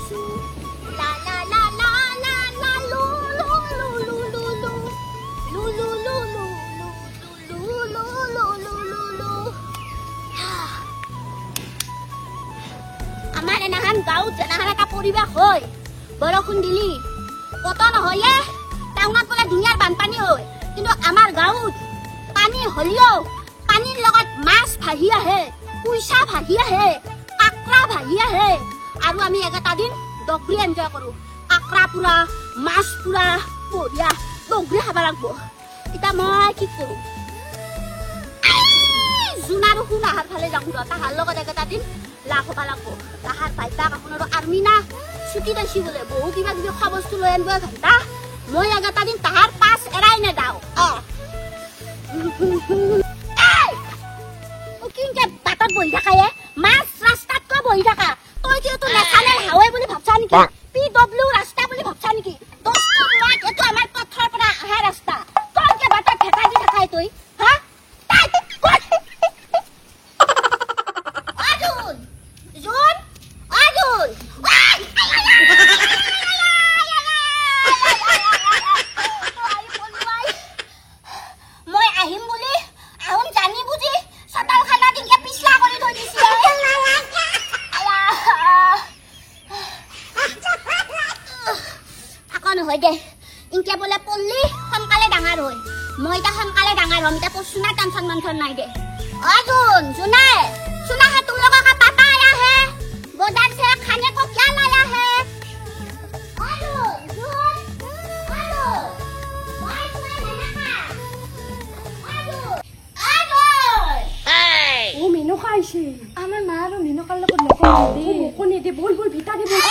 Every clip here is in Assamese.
আহিছো লা লা লা লা লা লা লু লু লু লু লু লু লু লু লু লু লু লু লু লু লু লু আমাৰ এনাহান গাঁৱত যেনাহান এটা পৰিৱেশ হয় বৰষুণ দিলি কত নহয়ে টাউনত বোলে দুনিয়াৰ বানপানী হয় কিন্তু আমাৰ গাঁৱত পানী হলিও পানীৰ লগত মাছ ভাহি আহে কুইছা ভাহি আহে কাকৰা ভাহি আহে আৰু আমি এটা দিন ডগৰি এনজয় কৰো কাকৰা পুৰা মাছ পুৰা বঢ়িয়া ডগৰি খাব লাগিব এতিয়া মই কি কৰো জোনাৰু শুন আহাৰ ফালে যাওঁ তাহাৰ লগত এটা দিন লাভ হব লাগিব তাহাৰ ভাইটাক আপোনাৰো আৰ্মি না ছুটি পাইছি বোলে বহু কিবা কিবি খোৱা বস্তু লৈ আনিব ভাইটা মই এটা দিন তাহাৰ পাছ এৰাই নেদাও কিনকে বাটত বহি থাকায়ে মাছ ৰাস্তাতকৈ বহি থাকা তই যিহেতু নেচানেল হাৱে বুলি ভাবছা নেকি PW ৰাস্তা বুলি ভাবছা নেকি এইটো আমাৰ পথৰ পৰা আহা ৰাস্তা তই যে বাটত ঠেকা দি থাকাই তই হা অজুন জুন অজুন মই আহিম বুলি আহোন জানি বুজি সদাল খানা দিনকে পিছলা কৰি থৈ দিছি আকন হয় দে ইনকে বোলে পল্লি সোনকালে ডাঙৰ হয় মই এটা সোনকালে ডাঙৰ হ'ম এটা পছুনা টেনচন মনচন নাই দে অজুন জুনাই सुना है तुम लोगों का पापा आया है गोदाम से खाने को क्या लाया है মিনু খাইছে আমার মা আর মিনুকার লগত নকনি দে বল বল ভিতরে বল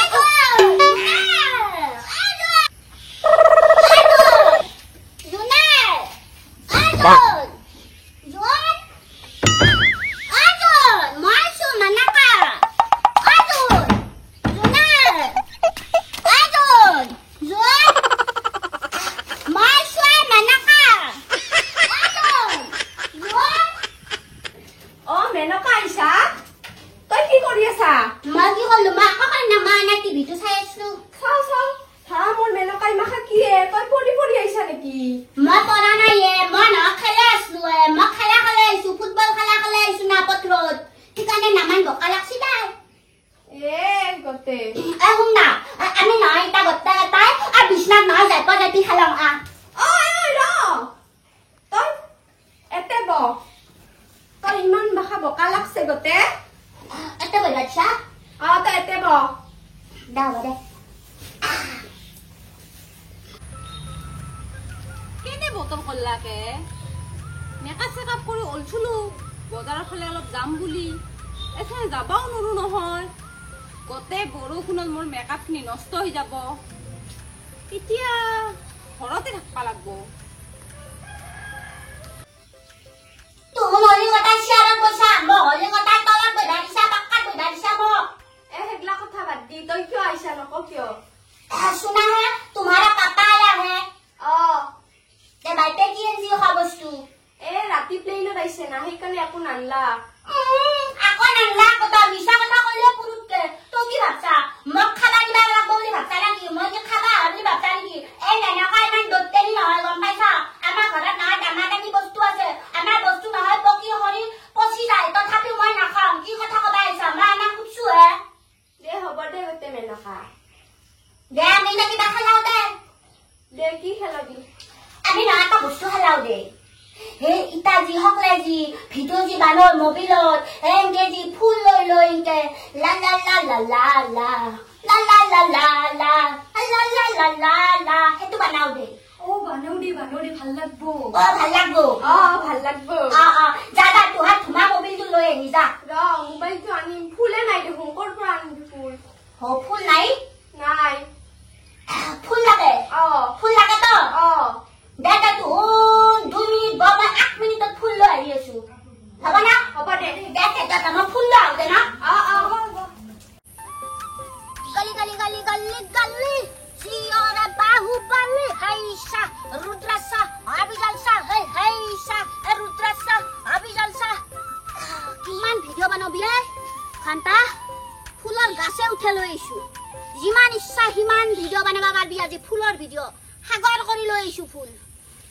যিমান ইচ্ছা সিমান ভিডিঅ' বনাব পাৰবি আজি ফুলৰ ভিডিঅ' সাগৰ কৰি লৈ আহিছো ফুল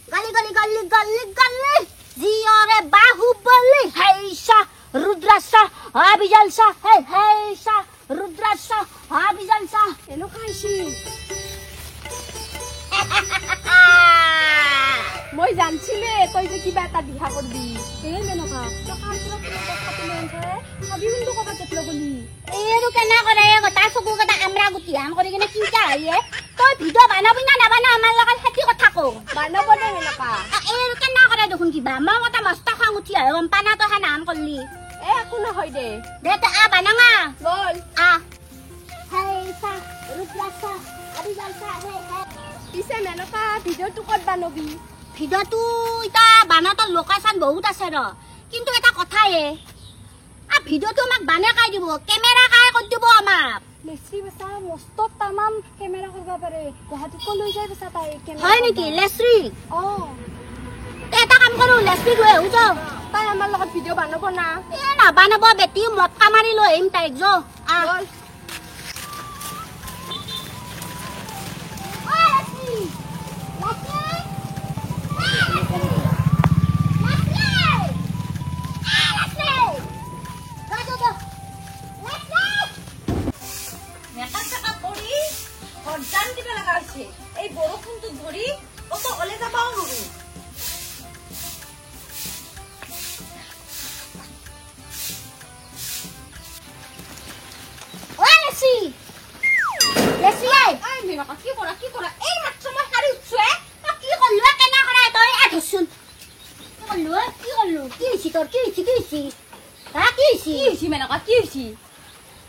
গালি গালি গালি গালি গালি জিয়ৰে বাহুবলি হেইছা ৰুদ্ৰাসা আবিজালসা হেইছা ৰুদ্ৰাসা আবিজালসা এনেকুৱা হৈছে মই জানছিলে তই যে কিবা এটা দিহা কৰবি এই মেনকা তই কাম কৰা কথাটো লৈছে ভাবি কিন্তু ক'ৰবাত যেতিয়া গলি এইটো কেনে কৰে তাৰ চকু কেইটা আমৰা গুটি হান কৰি কিনে চিন্তা আহে তই ভিডিঅ' বনাবি না নাবানা আমাৰ লগত খেতি কথা কওঁ বানাব দে মেনকা এইটো কেনে কৰে দেখোন কিবা মই কথা মস্ত খং উঠি আহে গম পানা তই নাম কৰলি এ একো নহয় দে দে তই বানাঙা বল হেইছা ৰুদ্ৰাসা আবিজালসা পিছে মেনকা ভিডিঅ'টো ক'ত বানবি ভিডিঅ'টো এটা বানাতৰ লোকেশ্যন বহুত আছে ৰ কিন্তু এটা কথায়ে ভিডিঅ'টো আমাক বানে কাই দিব কেমেৰা কাই কৰি দিব আমাক লেচি বসা মস্ত তামাম কেমেৰা কৰিব পাৰে গুৱাহাটীত লৈ যায় বসা তাই কেমেৰা হয় নেকি লেশ্ৰী অ এটা কাম কৰো লেশ্ৰী লৈ আহো যাও তাই আমাৰ লগত ভিডিঅ' বানাব না এ নাবানাব বেটি মটকা মাৰি লৈ আহিম তাইক যাও বল এই বৰষুণটো ধৰি অত অলে যাবাও নৰো এই মেনকা কি কৰা এই মাত্ৰ মই সাৰি উঠছো কি কৰলো কেনে কৰা তই ধৰচোন কি কৰলো কি হৈছে তোৰ কি হৈছে কি হৈছে মেনকা কি হৈছে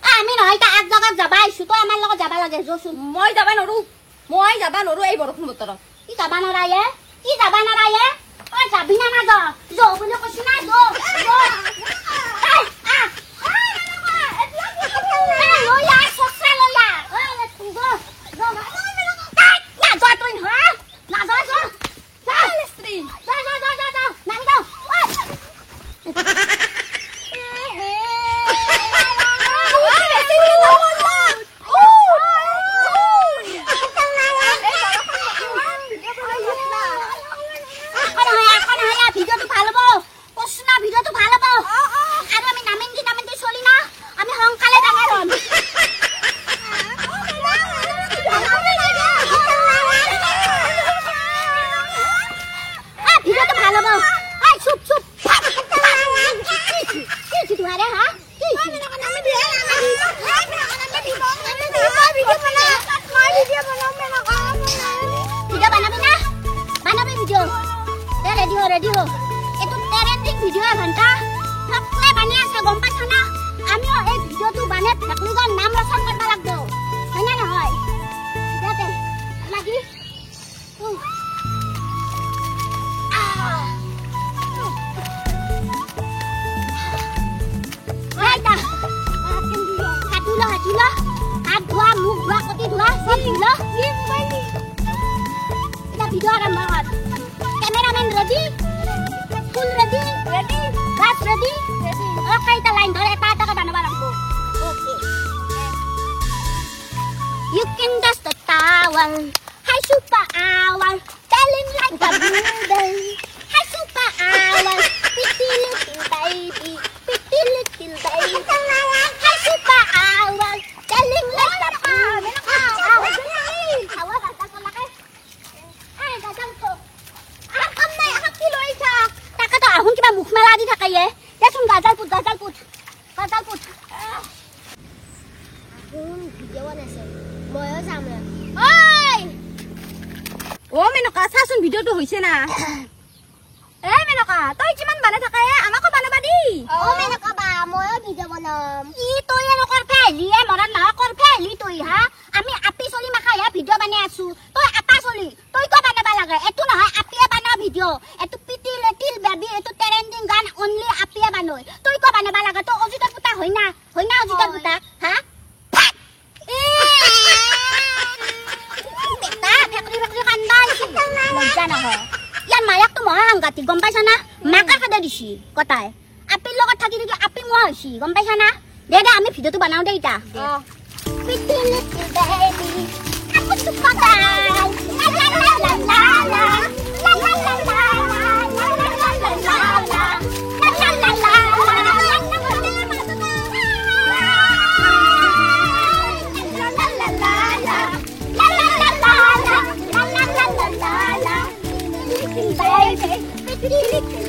আমি নহয় তা আগ জাগাত যাবা আহিছো তই আমাৰ লগত যাবা লাগে যোচোন মই যাবা নৰো এই বৰষুণ বতৰত কি যাবা নাৰায়ে তই যাবি না না যো বুলি কৈছো না যো ৰেডি হ এটো ট্ৰেন্ডিং ভিডিঅ' ঘণ্টা সকলে বানি আছে গম পাইছ না আমিও এই ভিডিঅ'টো বানে ফেকলিগৰ নাম ৰচন কৰিব লাগব হয় না নহয় যাতে লাগি আইতা হাতুলা হাত ধোৱা মুখ ধোৱা কটি ধোৱা সব ধুলা কি মোবাইল এটা ভিডিঅ' আৰম্ভ কৰ cameraman ready full ready gas ready okay ta line dhore eta eta ka banaba lagbo okay you can dust the towel hi super owl telling like a bluebell hi super owl pretty little baby hi super owl telling like a আহুন কিবা মুখ মেলা দি থাকায়ে দেচোন গাজাল পুত আহুন ভিডিঅ' বনাইছে ময়ো যাম ঐ মেনকা চাচোন ভিডিঅ'টো হৈছে না এই মেনকা তই কিমান বানাই থাকায়ে আমাকো বানাবা দি মেনকা বা ময়ো ভিডিঅ' বনাম ই তই এনেকৰ ফেলিয়ে মৰা না কৰ ফেলি তই হা আমি আপি চলি মাখাই ভিডিঅ' বনাই আছো তই আপা চলি তই কো বানাবা লাগে এটো নহয় আপিয়ে বানা ভিডিঅ' এটো পিটি লিটিল বেবি এটো ট্ৰেন্ডিং গান অনলি আপিয়ে বানয় তই কো বানাবা লাগে তো অজিতৰ পুতা হয় না অজিতৰ পুতা হা বেটা ফেকৰি কান্দাইছি লজ্জা নহয় ইয়াৰ মায়াকটো মহা সাংঘাতিক গম পাইছা না মাকা কাদে দিছি কটাই আপিৰ লগত থাকি থাকি আপি মোৱা হৈছি গম পাইছা না দে আমি ভিডিঅ'টো বনাও দে ইটা পিটি লিটিল টিকলি